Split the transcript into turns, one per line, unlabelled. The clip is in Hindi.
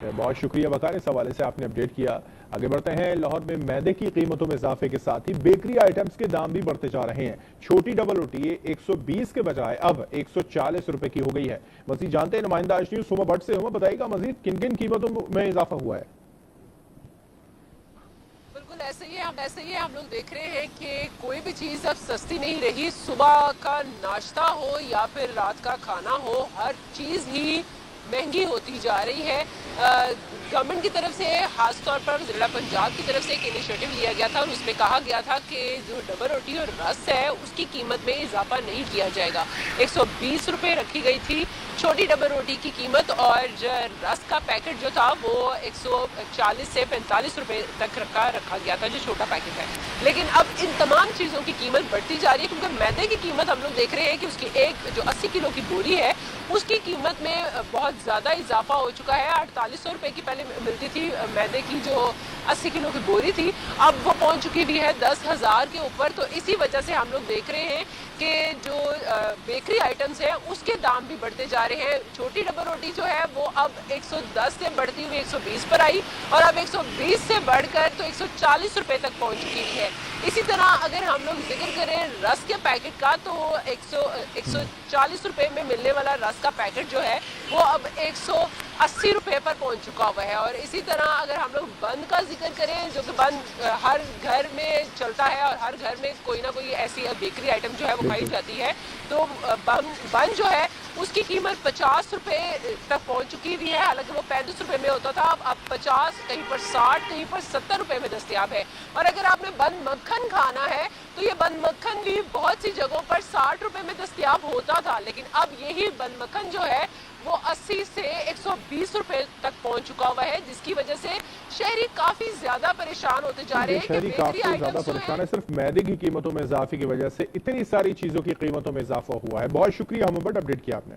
बहुत शुक्रिया वकार, इस हवाले से आपने अपडेट किया। आगे बढ़ते हैं। लाहौर में मैदे की कीमतों में इजाफे के साथ ही बेकरी आइटम्स के दाम भी बढ़ते जा रहे हैं। छोटी डबल रोटी 120 के बजाय अब 140 रुपए की हो गई है। मजीद जानते हैं नुमाइंदा आज न्यूज़ हुमा भट्ट से। हुमा, बताइएगा मजीद किन किन कीमतों में इजाफा हुआ है?
बिल्कुल ऐसे ही हम लोग देख रहे हैं कि कोई भी चीज़ अब सस्ती नहीं रही। सुबह का नाश्ता हो या फिर रात का खाना हो, हर चीज़ ही महंगी होती जा रही है। गवर्नमेंट की तरफ से खासतौर पर जिला पंजाब की तरफ से एक इनिशिएटिव लिया गया था और उसमें कहा गया था कि जो डबल रोटी और रस है उसकी कीमत में इजाफा नहीं किया जाएगा। 120 रुपये रखी गई थी छोटी डबल रोटी की कीमत, और रस का पैकेट जो था वो 140 से 45 रुपये तक रखा गया था, जो छोटा पैकेट है। लेकिन अब इन तमाम चीज़ों की कीमत बढ़ती जा रही है, क्योंकि मैदे की कीमत हम लोग देख रहे हैं कि उसकी एक जो 80 किलो की बोरी है उसकी कीमत में बहुत ज़्यादा इजाफा हो चुका है। 4800 रुपये की पहले मिलती थी मैदे की जो 80 किलो की बोरी थी, अब वो पहुंच चुकी भी है 10,000 के ऊपर। तो इसी वजह से हम लोग देख रहे हैं कि जो बेकरी आइटम्स हैं उसके दाम भी बढ़ते जा रहे हैं। छोटी डबल रोटी जो है वो अब 110 से बढ़ती हुई 120 पर आई, और अब 120 से बढ़कर तो 140 रुपये तक पहुंच चुकी है। इसी तरह अगर हम लोग जिक्र करें रस के पैकेट का, तो 140 रुपये में मिलने वाला रस का पैकेट जो है वो अब 180 रुपये पर पहुंच चुका हुआ है। और इसी तरह अगर हम लोग बंद का जिक्र करें, जो कि बंद हर घर में चलता है और हर घर में कोई ना कोई ऐसी बेकरी आइटम जो है वो खाई जाती है, तो बंद जो है उसकी कीमत 50 रुपये तक पहुंच चुकी हुई है। हालांकि वो 35 रुपये में होता था, अब 50, कहीं पर 60, कहीं पर 70 रुपये में दस्तयाब है। और अगर आपने बंद मक्खन खाना है तो ये बंद मक्खन भी बहुत सी जगहों पर 60 रुपये में दस्तयाब होता था, लेकिन अब यही बंद मक्खन जो है वो 80 से 120 रुपये तक पहुंच चुका हुआ है, जिसकी वजह से शहरी काफी ज्यादा परेशान होते जा रहे हैं।
शहरी काफी ज्यादा परेशान है। सिर्फ मैदे की कीमतों में इजाफे की वजह से इतनी सारी चीजों की कीमतों में इजाफा हुआ है। बहुत शुक्रिया हम अपडेट किया आपने।